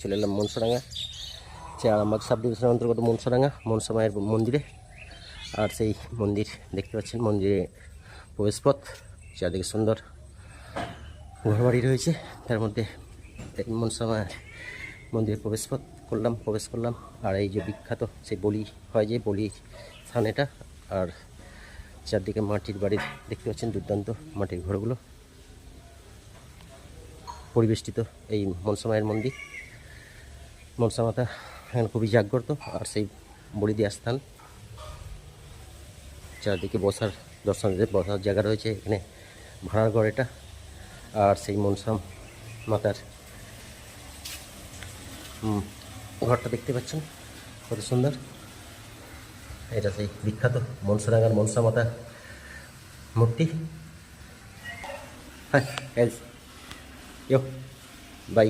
চলে এলাম মনসাডাঙ্গা, আরামবাগ সাব ডিভিশনের অন্তর্গত মনসাডাঙ্গা মনসা মায়ের মন্দিরে। আর সেই মন্দির দেখতে পাচ্ছেন, মন্দিরে প্রবেশপথ, চারদিকে সুন্দর ঘরবাড়ি রয়েছে, তার মধ্যে এই মনসা মায়ের মন্দিরে প্রবেশ করলাম। আর এই যে বিখ্যাত সেই বলি হয়, যে বলি স্থান এটা। আর চারদিকে মাটির বাড়ি দেখতে পাচ্ছেন, দুর্দান্ত মাটির ঘরগুলো পরিবেষ্টিত এই মনসা মায়ের মন্দির। মনসা মাতা এখানে খুবই জাগ্রত। আর সেই বলি দেওয়ার স্থান, চারদিকে দর্শনার্থীদের বসার জায়গা রয়েছে, এখানে ভাড়ার ঘর এটা। আর সেই মনসা মাতার ঘরটা দেখতে পাচ্ছেন, কত সুন্দর। এটা সেই বিখ্যাত মনসাডাঙ্গার মনসা মাতা মূর্তি। হ্যাঁ, বাই।